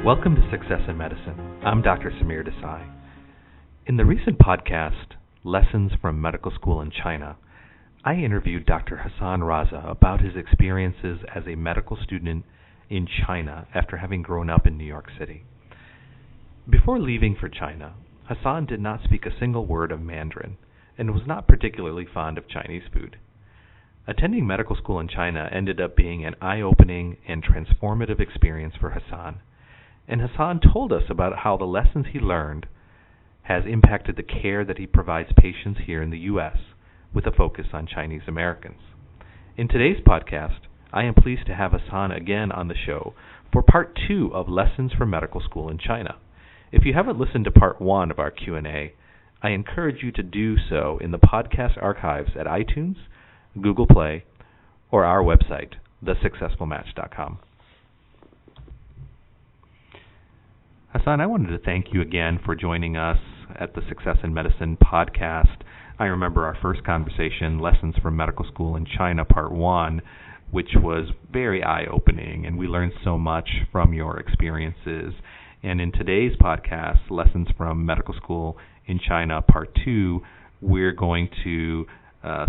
Welcome to Success in Medicine. I'm Dr. Samir Desai. In the recent podcast, Lessons from Medical School in China, I interviewed Dr. Hassan Raza about his experiences as a medical student in China after having grown up in New York City. Before leaving for China, Hassan did not speak a single word of Mandarin and was not particularly fond of Chinese food. Attending medical school in China ended up being an eye-opening and transformative experience for Hassan. And Hassan told us about how the lessons he learned has impacted the care that he provides patients here in the U.S., with a focus on Chinese Americans. In today's podcast, I am pleased to have Hassan again on the show for part 2 of Lessons from Medical School in China. If you haven't listened to part 1 of our Q&A, I encourage you to do so in the podcast archives at iTunes, Google Play, or our website, thesuccessfulmatch.com. Hassan, I wanted to thank you again for joining us at the Success in Medicine podcast. I remember our first conversation, Lessons from Medical School in China, Part 1, which was very eye-opening, and we learned so much from your experiences. And in today's podcast, Lessons from Medical School in China, Part 2, we're going to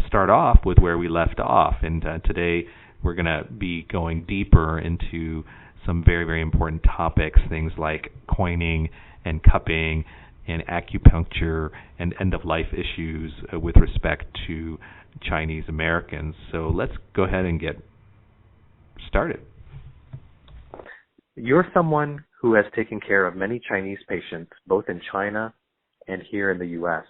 start off with where we left off. And today we're going to be going deeper into some very, very important topics, things like coining and cupping and acupuncture and end-of-life issues with respect to Chinese Americans. So let's go ahead and get started. You're someone who has taken care of many Chinese patients, both in China and here in the U.S.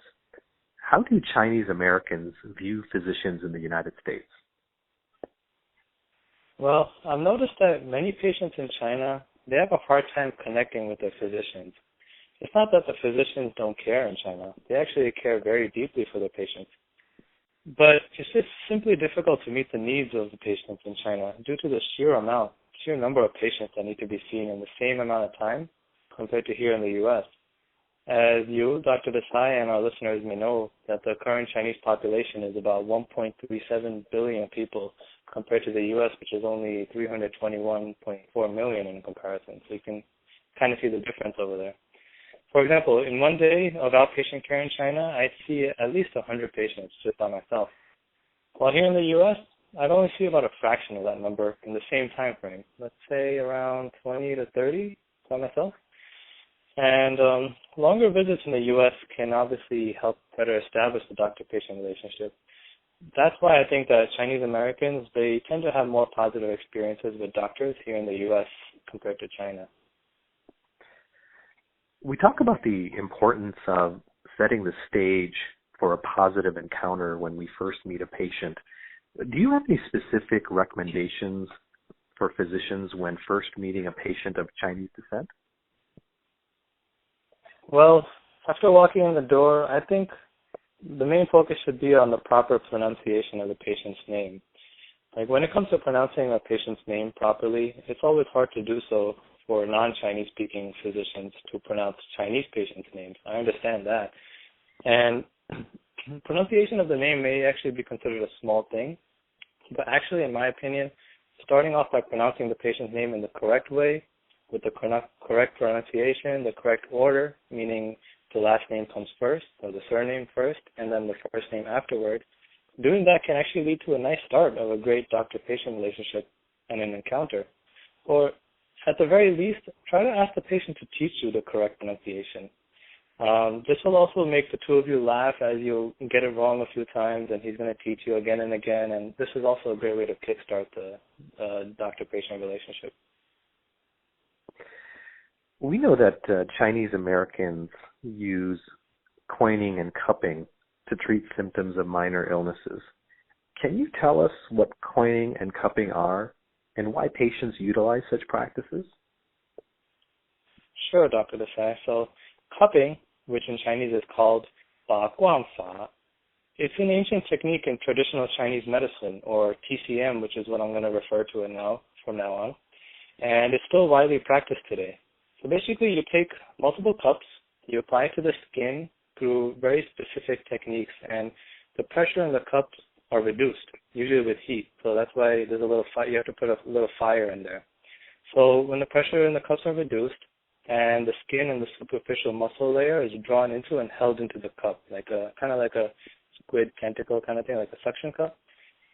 How do Chinese Americans view physicians in the United States? Well, I've noticed that many patients in China, they have a hard time connecting with their physicians. It's not that the physicians don't care in China. They actually care very deeply for their patients. But it's just simply difficult to meet the needs of the patients in China due to the sheer number of patients that need to be seen in the same amount of time compared to here in the U.S. As you, Dr. Desai, and our listeners may know, that the current Chinese population is about 1.37 billion people compared to the U.S., which is only 321.4 million in comparison. So you can kind of see the difference over there. For example, in one day of outpatient care in China, I'd see at least 100 patients just by myself. While here in the U.S., I'd only see about a fraction of that number in the same time frame. Let's say around 20 to 30 by myself. And longer visits in the U.S. can obviously help better establish the doctor-patient relationship. That's why I think that Chinese Americans, they tend to have more positive experiences with doctors here in the U.S. compared to China. We talk about the importance of setting the stage for a positive encounter when we first meet a patient. Do you have any specific recommendations for physicians when first meeting a patient of Chinese descent? Well, after walking in the door, I think the main focus should be on the proper pronunciation of the patient's name. Like when it comes to pronouncing a patient's name properly, it's always hard to do so for non-Chinese speaking physicians to pronounce Chinese patients' names. I understand that. And pronunciation of the name may actually be considered a small thing, but actually, in my opinion, starting off by pronouncing the patient's name in the correct way, with the correct pronunciation, the correct order, meaning the last name comes first, or the surname first, and then the first name afterward, doing that can actually lead to a nice start of a great doctor-patient relationship and an encounter. Or, at the very least, try to ask the patient to teach you the correct pronunciation. This will also make the two of you laugh as you get it wrong a few times, and he's going to teach you again and again, and this is also a great way to kickstart the doctor-patient relationship. We know that Chinese Americans use coining and cupping to treat symptoms of minor illnesses. Can you tell us what coining and cupping are and why patients utilize such practices? Sure, Dr. Desai. So cupping, which in Chinese is called Ba Guang Fa, it's an ancient technique in traditional Chinese medicine, or TCM, which is what I'm going to refer to it from now on, and it's still widely practiced today. So basically, you take multiple cups, you apply it to the skin through very specific techniques, and the pressure in the cups are reduced, usually with heat. So that's why there's a little you have to put a little fire in there. So when the pressure in the cups are reduced, and the skin and the superficial muscle layer is drawn into and held into the cup, kind of like a squid tentacle kind of thing, like a suction cup.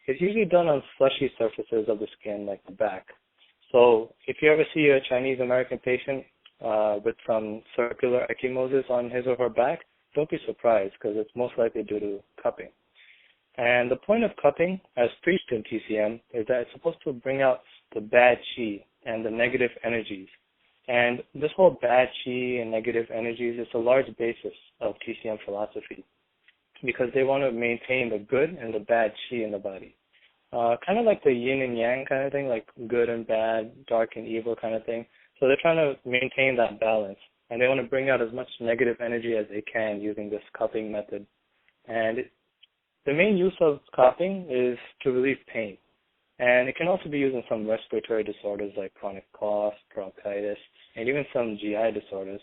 It's usually done on fleshy surfaces of the skin, like the back. So if you ever see a Chinese American patient with some circular ecchymosis on his or her back, don't be surprised, because it's most likely due to cupping. And the point of cupping, as preached in TCM, is that it's supposed to bring out the bad qi and the negative energies. And this whole bad qi and negative energies is a large basis of TCM philosophy, because they want to maintain the good and the bad qi in the body. Kind of like the yin and yang kind of thing, like good and bad, dark and evil kind of thing. So they're trying to maintain that balance, and they want to bring out as much negative energy as they can using this cupping method. And the main use of cupping is to relieve pain. And it can also be used in some respiratory disorders like chronic cough, bronchitis, and even some GI disorders.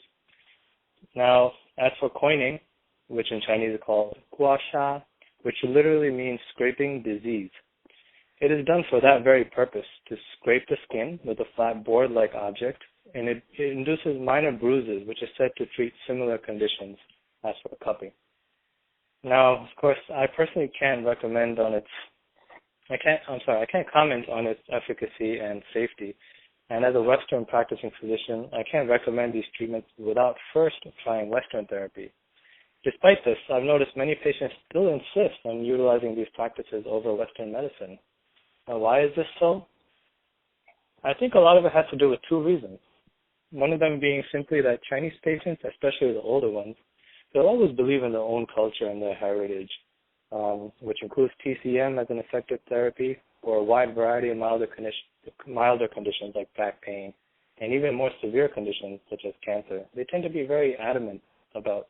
Now, as for coining, which in Chinese is called guasha, which literally means scraping disease, it is done for that very purpose, to scrape the skin with a flat board-like object, and it induces minor bruises, which is said to treat similar conditions as for cupping. Now, of course, I personally can't comment on its efficacy and safety. And as a Western practicing physician, I can't recommend these treatments without first trying Western therapy. Despite this, I've noticed many patients still insist on utilizing these practices over Western medicine. Now, why is this so? I think a lot of it has to do with two reasons. One of them being simply that Chinese patients, especially the older ones, they'll always believe in their own culture and their heritage, which includes TCM as an effective therapy for a wide variety of milder conditions like back pain, and even more severe conditions such as cancer. They tend to be very adamant about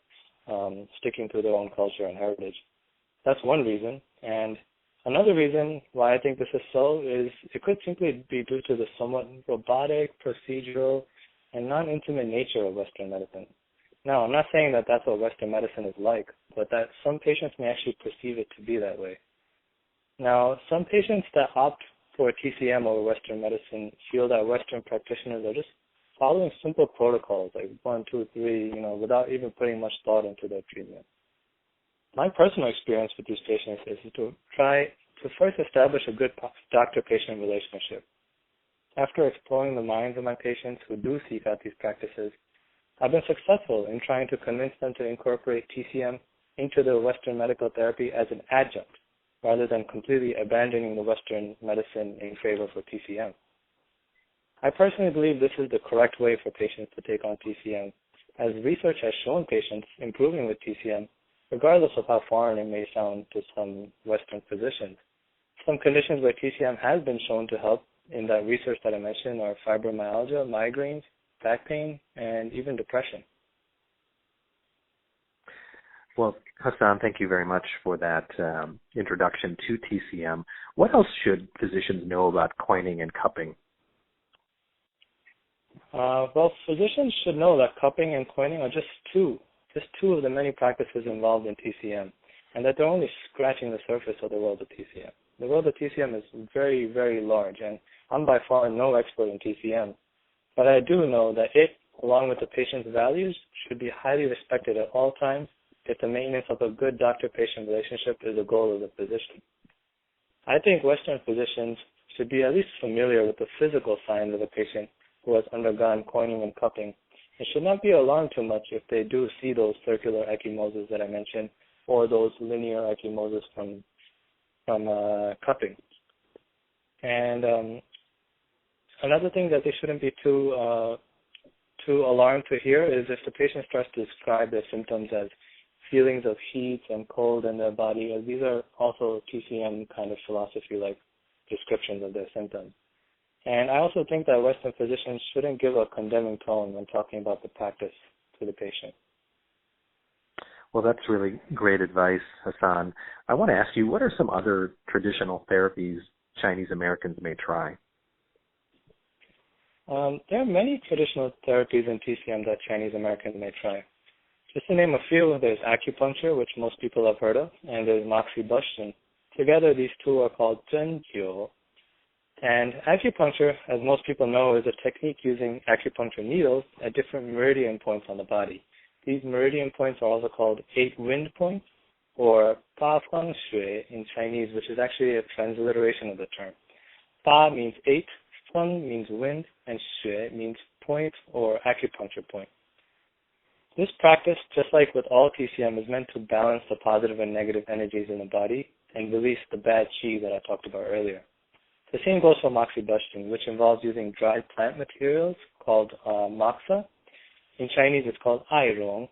sticking to their own culture and heritage. That's one reason. And another reason why I think this is so is it could simply be due to the somewhat robotic, procedural, and non-intimate nature of Western medicine. Now, I'm not saying that that's what Western medicine is like, but that some patients may actually perceive it to be that way. Now, some patients that opt for TCM over Western medicine feel that Western practitioners are just following simple protocols like 1, 2, 3, without even putting much thought into their treatment. My personal experience with these patients is to try to first establish a good doctor-patient relationship. After exploring the minds of my patients who do seek out these practices, I've been successful in trying to convince them to incorporate TCM into their Western medical therapy as an adjunct, rather than completely abandoning the Western medicine in favor for TCM. I personally believe this is the correct way for patients to take on TCM, as research has shown patients improving with TCM, regardless of how foreign it may sound to some Western physicians. Some conditions where TCM has been shown to help in that research that I mentioned are fibromyalgia, migraines, back pain, and even depression. Well, Hassan, thank you very much for that introduction to TCM. What else should physicians know about coining and cupping? Well, physicians should know that cupping and coining are just two of the many practices involved in TCM, and that they're only scratching the surface of the world of TCM. The world of TCM is very, very large, and I'm by far no expert in TCM, but I do know that it, along with the patient's values, should be highly respected at all times if the maintenance of a good doctor-patient relationship is the goal of the physician. I think Western physicians should be at least familiar with the physical signs of a patient who has undergone coining and cupping, and should not be alarmed too much if they do see those circular ecchymoses that I mentioned, or those linear ecchymoses from cupping. And another thing that they shouldn't be too alarmed to hear is if the patient starts to describe their symptoms as feelings of heat and cold in their body, as these are also TCM kind of philosophy-like descriptions of their symptoms. And I also think that Western physicians shouldn't give a condemning tone when talking about the practice to the patient. Well, that's really great advice, Hassan. I want to ask you, what are some other traditional therapies Chinese Americans may try? There are many traditional therapies in TCM that Chinese Americans may try. Just to name a few, there's acupuncture, which most people have heard of, and there's moxibustion. Together, these two are called zhenjiu. And acupuncture, as most people know, is a technique using acupuncture needles at different meridian points on the body. These meridian points are also called 8 wind points, or Pa Feng Shui in Chinese, which is actually a transliteration of the term. Pa means 8, Feng means wind, and Shui means point or acupuncture point. This practice, just like with all TCM, is meant to balance the positive and negative energies in the body and release the bad qi that I talked about earlier. The same goes for moxibustion, which involves using dried plant materials called moxa. In Chinese, it's called airong.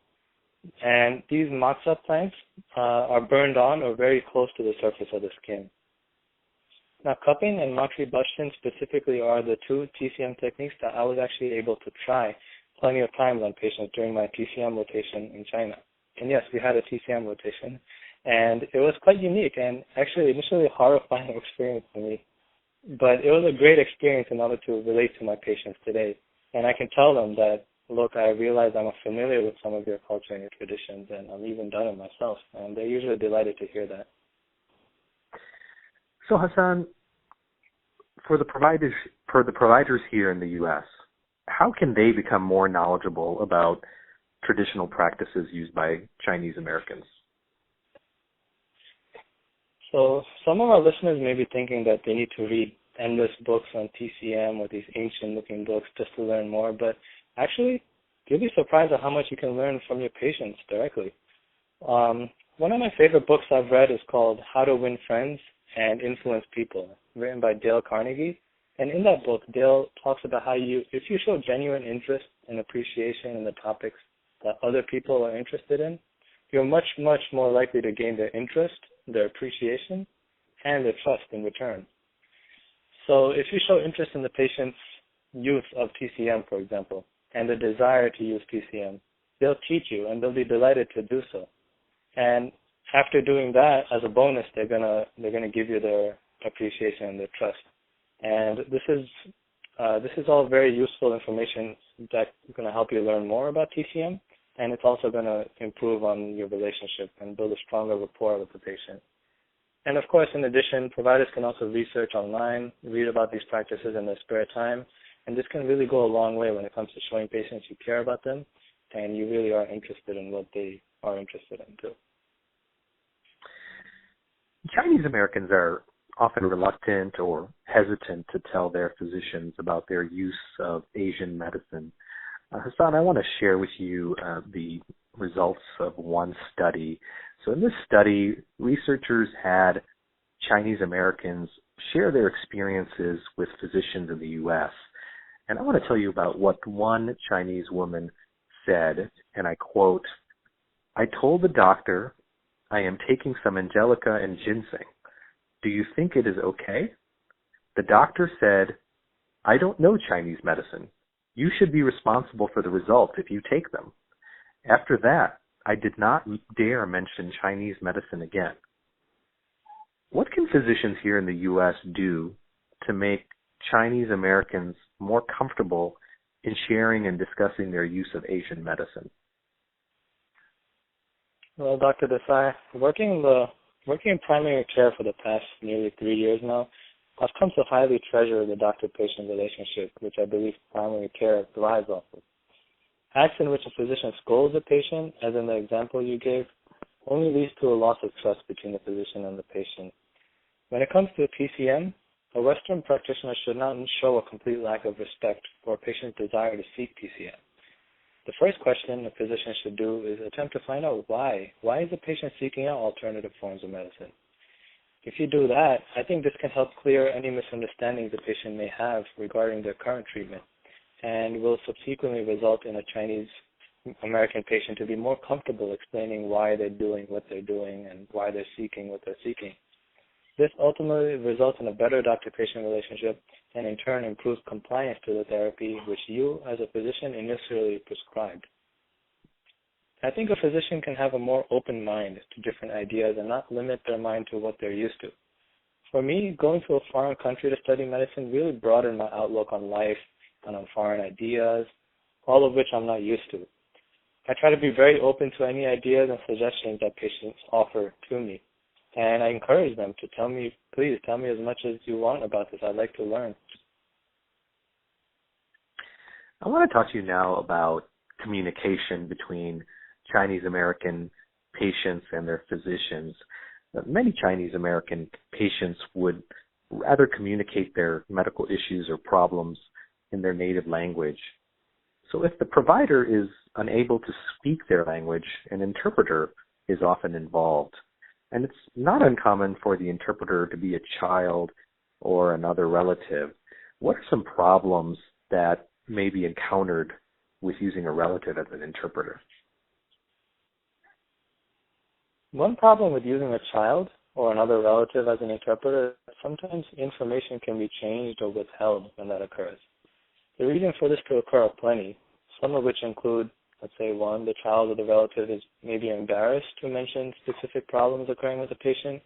And these moxa plants are burned on or very close to the surface of the skin. Now, cupping and moxibustion specifically are the two TCM techniques that I was actually able to try plenty of times on patients during my TCM rotation in China. And yes, we had a TCM rotation, and it was quite unique and actually initially a horrifying experience for me. But it was a great experience in order to relate to my patients today. And I can tell them that, look, I realize I'm familiar with some of your culture and your traditions, and I'm even done it myself. And they're usually delighted to hear that. So Hassan, for the providers here in the U.S., how can they become more knowledgeable about traditional practices used by Chinese Americans? So some of our listeners may be thinking that they need to read endless books on TCM or these ancient-looking books just to learn more, but actually, you'll be surprised at how much you can learn from your patients directly. One of my favorite books I've read is called How to Win Friends and Influence People, written by Dale Carnegie. And in that book, Dale talks about how if you show genuine interest and appreciation in the topics that other people are interested in, you're much, much more likely to gain their interest, their appreciation, and their trust in return. So if you show interest in the patient's use of TCM, for example, and the desire to use TCM, they'll teach you and they'll be delighted to do so. And after doing that, as a bonus, they're gonna give you their appreciation and their trust. And this is all very useful information that's going to help you learn more about TCM, and it's also going to improve on your relationship and build a stronger rapport with the patient. And of course, in addition, providers can also research online, read about these practices in their spare time, and this can really go a long way when it comes to showing patients you care about them and you really are interested in what they are interested in too. Chinese Americans are often reluctant or hesitant to tell their physicians about their use of Asian medicine. Hassan, I want to share with you the results of one study. So in this study, researchers had Chinese Americans share their experiences with physicians in the U.S. And I want to tell you about what one Chinese woman said, and I quote, "I told the doctor I am taking some Angelica and ginseng. Do you think it is okay? The doctor said, I don't know Chinese medicine. You should be responsible for the results if you take them. After that, I did not dare mention Chinese medicine again." What can physicians here in the U.S. do to make Chinese Americans more comfortable in sharing and discussing their use of Asian medicine? Well, Dr. Desai, working in primary care for the past nearly 3 years now, I've come to highly treasure the doctor-patient relationship, which I believe primary care thrives off of. Acts in which a physician scolds a patient, as in the example you gave, only leads to a loss of trust between the physician and the patient. When it comes to PCM, a Western practitioner should not show a complete lack of respect for a patient's desire to seek PCM. The first question a physician should do is attempt to find out why. Why is the patient seeking out alternative forms of medicine? If you do that, I think this can help clear any misunderstandings the patient may have regarding their current treatment, and will subsequently result in a Chinese American patient to be more comfortable explaining why they're doing what they're doing and why they're seeking what they're seeking. This ultimately results in a better doctor-patient relationship and in turn improves compliance to the therapy which you as a physician initially prescribed. I think a physician can have a more open mind to different ideas and not limit their mind to what they're used to. For me, going to a foreign country to study medicine really broadened my outlook on life and on foreign ideas, all of which I'm not used to. I try to be very open to any ideas and suggestions that patients offer to me. And I encourage them to tell me, please tell me as much as you want about this. I'd like to learn. I want to talk to you now about communication between Chinese American patients and their physicians. Many Chinese American patients would rather communicate their medical issues or problems in their native language. So if the provider is unable to speak their language, an interpreter is often involved. And it's not uncommon for the interpreter to be a child or another relative. What are some problems that may be encountered with using a relative as an interpreter? One problem with using a child or another relative as an interpreter is that sometimes information can be changed or withheld when that occurs. The reason for this to occur are plenty, some of which include, let's say, one, the child or the relative is maybe embarrassed to mention specific problems occurring with the patient,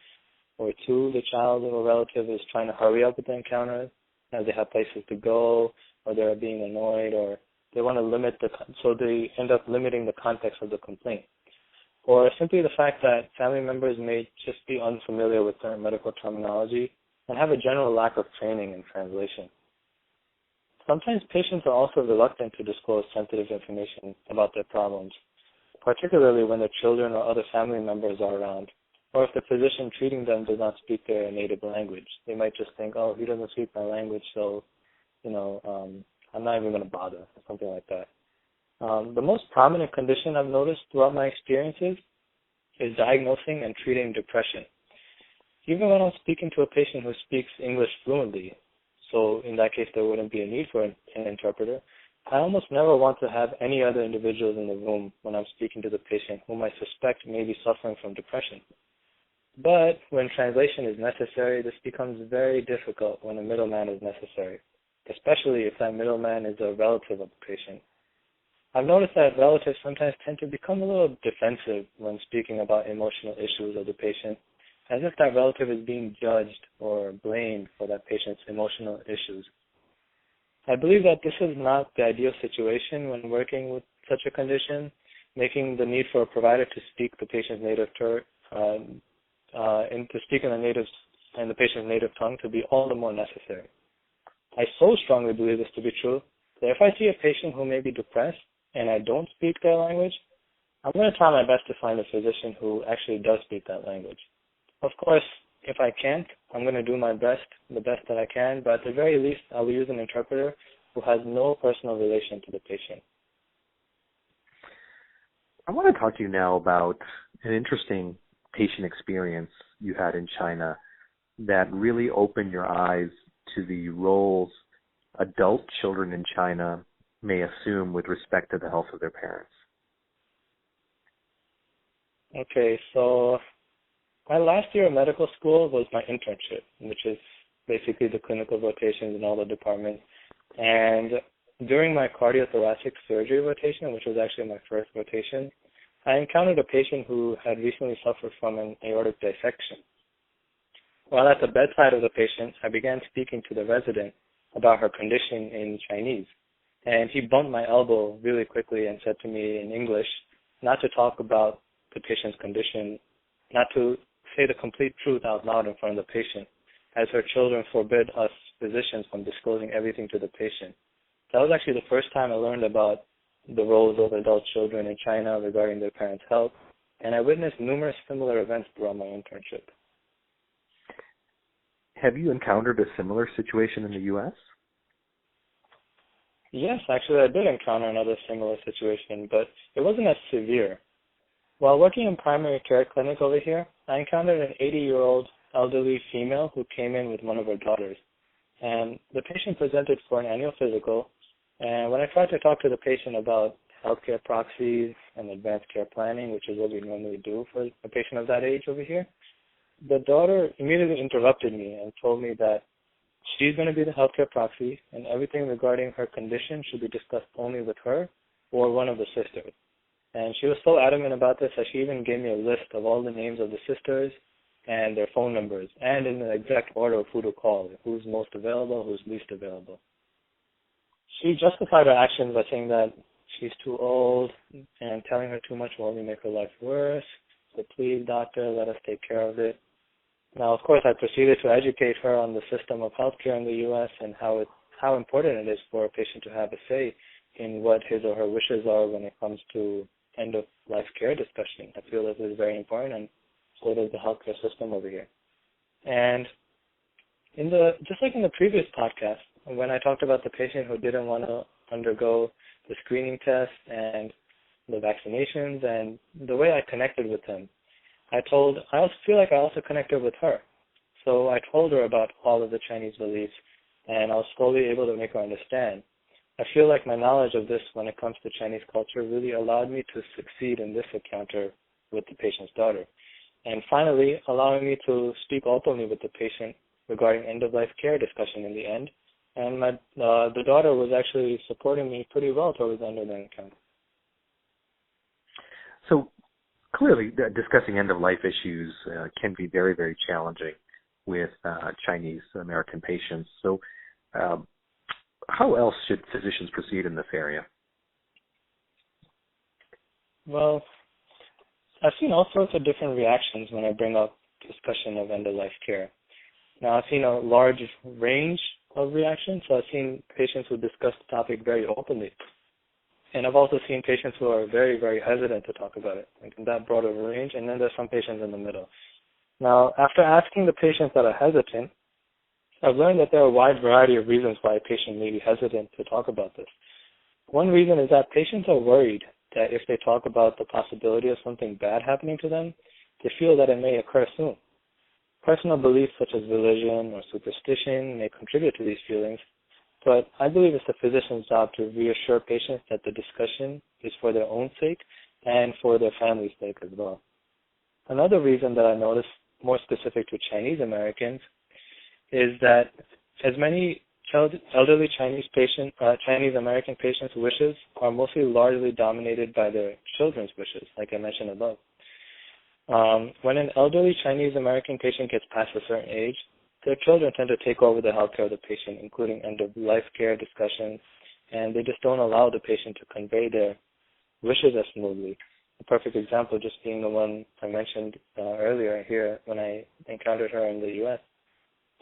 or two, the child or relative is trying to hurry up with the encounter as they have places to go, or they're being annoyed, or they want to limit so they end up limiting the context of the complaint. Or simply the fact that family members may just be unfamiliar with certain medical terminology and have a general lack of training in translation. Sometimes patients are also reluctant to disclose sensitive information about their problems, particularly when their children or other family members are around, or if the physician treating them does not speak their native language. They might just think, oh, he doesn't speak my language, so, I'm not even going to bother, or something like that. The most prominent condition I've noticed throughout my experiences is diagnosing and treating depression. Even when I'm speaking to a patient who speaks English fluently, so in that case there wouldn't be a need for an interpreter, I almost never want to have any other individuals in the room when I'm speaking to the patient whom I suspect may be suffering from depression. But when translation is necessary, this becomes very difficult when a middleman is necessary, especially if that middleman is a relative of the patient. I've noticed that relatives sometimes tend to become a little defensive when speaking about emotional issues of the patient, as if that relative is being judged or blamed for that patient's emotional issues. I believe that this is not the ideal situation when working with such a condition, making the need for a provider to speak the patient's native to speak in the patient's native tongue to be all the more necessary. I so strongly believe this to be true that if I see a patient who may be depressed and I don't speak their language, I'm going to try my best to find a physician who actually does speak that language. Of course, if I can't, I'm going to do my best, the best that I can, but at the very least, I will use an interpreter who has no personal relation to the patient. I want to talk to you now about an interesting patient experience you had in China that really opened your eyes to the roles adult children in China may assume with respect to the health of their parents. Okay, so my last year of medical school was my internship, which is basically the clinical rotations in all the departments. And during my cardiothoracic surgery rotation, which was actually my first rotation, I encountered a patient who had recently suffered from an aortic dissection. While at the bedside of the patient, I began speaking to the resident about her condition in Chinese. And he bumped my elbow really quickly and said to me in English not to talk about the patient's condition, not to say the complete truth out loud in front of the patient, as her children forbid us physicians from disclosing everything to the patient. That was actually the first time I learned about the roles of adult children in China regarding their parents' health, and I witnessed numerous similar events throughout my internship. Have you encountered a similar situation in the U.S.? Yes, actually I did encounter another similar situation, but it wasn't as severe. While working in primary care clinic over here, I encountered an 80-year-old elderly female who came in with one of her daughters. And the patient presented for an annual physical, and when I tried to talk to the patient about healthcare proxies and advanced care planning, which is what we normally do for a patient of that age over here, the daughter immediately interrupted me and told me that she's going to be the healthcare proxy and everything regarding her condition should be discussed only with her or one of the sisters. And she was so adamant about this that she even gave me a list of all the names of the sisters and their phone numbers, and in the exact order of who to call, who's most available, who's least available. She justified her actions by saying that she's too old and telling her too much will only make her life worse. So please, doctor, let us take care of it. Now, of course, I proceeded to educate her on the system of healthcare in the U.S. and how important it is for a patient to have a say in what his or her wishes are when it comes to end-of-life care discussion. I feel this is very important, and so does the healthcare system over here. And just like in the previous podcast, when I talked about the patient who didn't want to undergo the screening test and the vaccinations and the way I connected with him, I also feel like I also connected with her. So I told her about all of the Chinese beliefs, and I was slowly able to make her understand. I feel like my knowledge of this when it comes to Chinese culture really allowed me to succeed in this encounter with the patient's daughter. And finally, allowing me to speak openly with the patient regarding end-of-life care discussion in the end. And the daughter was actually supporting me pretty well towards the end of the encounter. So clearly, discussing end-of-life issues can be very, very challenging with Chinese American patients. So how else should physicians proceed in this area? Well, I've seen all sorts of different reactions when I bring up discussion of end-of-life care. Now, I've seen a large range of reactions. So I've seen patients who discuss the topic very openly. And I've also seen patients who are very, very hesitant to talk about it, like in that broader range. And then there's some patients in the middle. Now, after asking the patients that are hesitant, I've learned that there are a wide variety of reasons why a patient may be hesitant to talk about this. One reason is that patients are worried that if they talk about the possibility of something bad happening to them, they feel that it may occur soon. Personal beliefs such as religion or superstition may contribute to these feelings, but I believe it's the physician's job to reassure patients that the discussion is for their own sake and for their family's sake as well. Another reason that I noticed, more specific to Chinese Americans, is that as many elderly Chinese American patients' wishes are mostly largely dominated by their children's wishes, like I mentioned above. When an elderly Chinese American patient gets past a certain age, their children tend to take over the healthcare of the patient, including end-of-life care discussions, and they just don't allow the patient to convey their wishes as smoothly. A perfect example just being the one I mentioned earlier here when I encountered her in the U.S.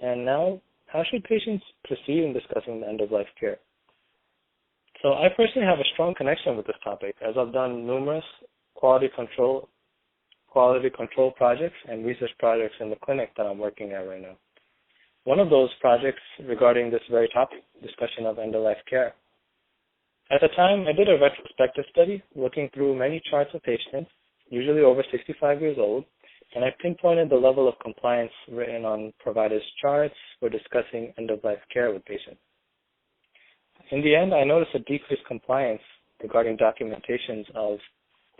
And now, how should patients proceed in discussing the end-of-life care? So I personally have a strong connection with this topic, as I've done numerous quality control projects and research projects in the clinic that I'm working at right now. One of those projects regarding this very topic, discussion of end-of-life care. At the time, I did a retrospective study looking through many charts of patients, usually over 65 years old, and I pinpointed the level of compliance written on providers' charts for discussing end-of-life care with patients. In the end, I noticed a decreased compliance regarding documentations of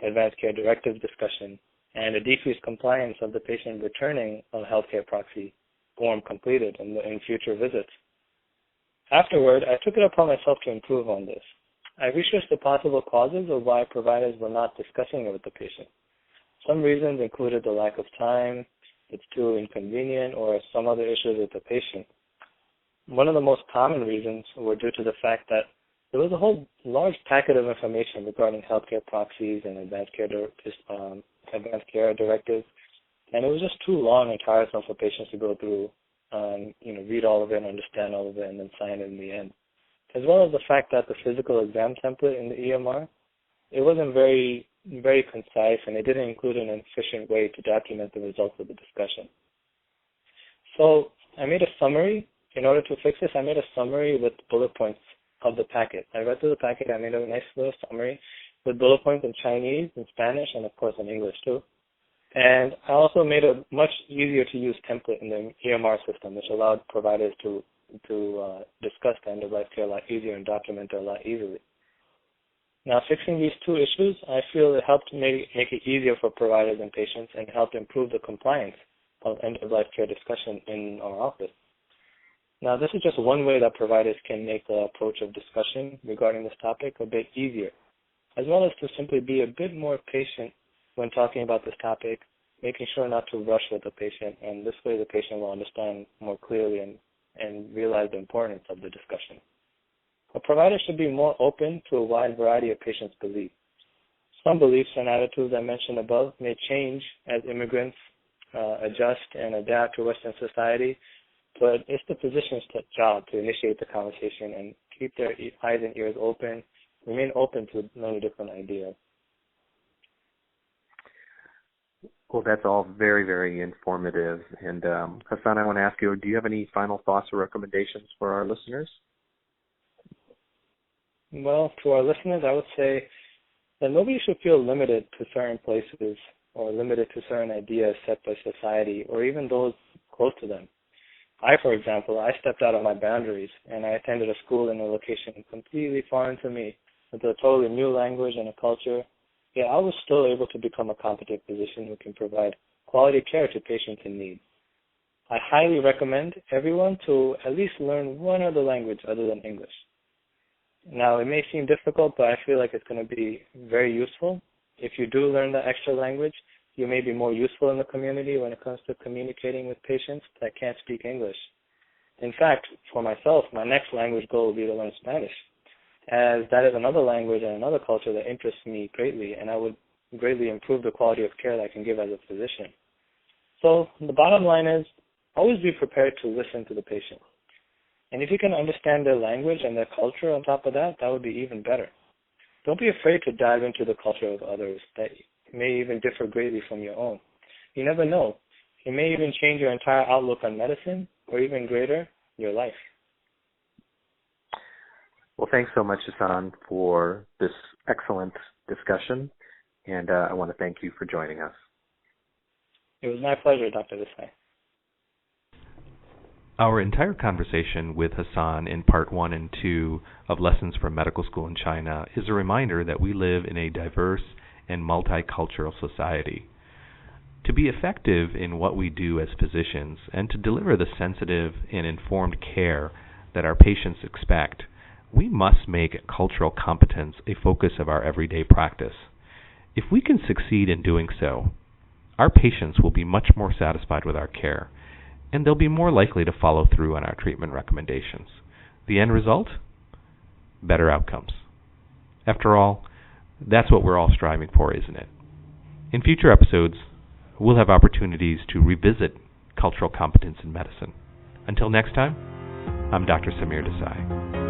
advanced care directive discussion and a decreased compliance of the patient returning a healthcare proxy form completed in future visits. Afterward, I took it upon myself to improve on this. I researched the possible causes of why providers were not discussing it with the patient. Some reasons included the lack of time, it's too inconvenient, or some other issues with the patient. One of the most common reasons were due to the fact that there was a whole large packet of information regarding healthcare proxies and advanced care directives, and it was just too long and tiresome for patients to go through, read all of it and understand all of it and then sign it in the end. As well as the fact that the physical exam template in the EMR, it wasn't very, very concise, and it didn't include an efficient way to document the results of the discussion. So I made a summary. In order to fix this, I made a summary with bullet points of the packet. I read through the packet. I made a nice little summary with bullet points in Chinese, in Spanish, and of course in English too. And I also made a much easier to use template in the EMR system, which allowed providers to discuss the end-of-life care a lot easier and document it a lot easily. Now, fixing these two issues, I feel it helped make it easier for providers and patients and helped improve the compliance of end-of-life care discussion in our office. Now, this is just one way that providers can make the approach of discussion regarding this topic a bit easier, as well as to simply be a bit more patient when talking about this topic, making sure not to rush with the patient, and this way the patient will understand more clearly and realize the importance of the discussion. A provider should be more open to a wide variety of patients' beliefs. Some beliefs and attitudes I mentioned above may change as immigrants adjust and adapt to Western society, but it's the physician's job to initiate the conversation and keep their eyes and ears open, remain open to many different ideas. Well, that's all very, very informative. And Hassan, I want to ask you, do you have any final thoughts or recommendations for our listeners? Well, to our listeners, I would say that nobody should feel limited to certain places or limited to certain ideas set by society or even those close to them. For example, I stepped out of my boundaries and I attended a school in a location completely foreign to me with a totally new language and a culture. Yet I was still able to become a competent physician who can provide quality care to patients in need. I highly recommend everyone to at least learn one other language other than English. Now, it may seem difficult, but I feel like it's going to be very useful. If you do learn the extra language, you may be more useful in the community when it comes to communicating with patients that can't speak English. In fact, for myself, my next language goal will be to learn Spanish, as that is another language and another culture that interests me greatly, and I would greatly improve the quality of care that I can give as a physician. So the bottom line is, always be prepared to listen to the patient. And if you can understand their language and their culture on top of that, that would be even better. Don't be afraid to dive into the culture of others that may even differ greatly from your own. You never know. It may even change your entire outlook on medicine, or even greater, your life. Well, thanks so much, Hassan, for this excellent discussion, and I want to thank you for joining us. It was my pleasure, Dr. Desai. Our entire conversation with Hassan in Part 1 and 2 of Lessons from Medical School in China is a reminder that we live in a diverse and multicultural society. To be effective in what we do as physicians and to deliver the sensitive and informed care that our patients expect, we must make cultural competence a focus of our everyday practice. If we can succeed in doing so, our patients will be much more satisfied with our care, and they'll be more likely to follow through on our treatment recommendations. The end result? Better outcomes. After all, that's what we're all striving for, isn't it? In future episodes, we'll have opportunities to revisit cultural competence in medicine. Until next time, I'm Dr. Samir Desai.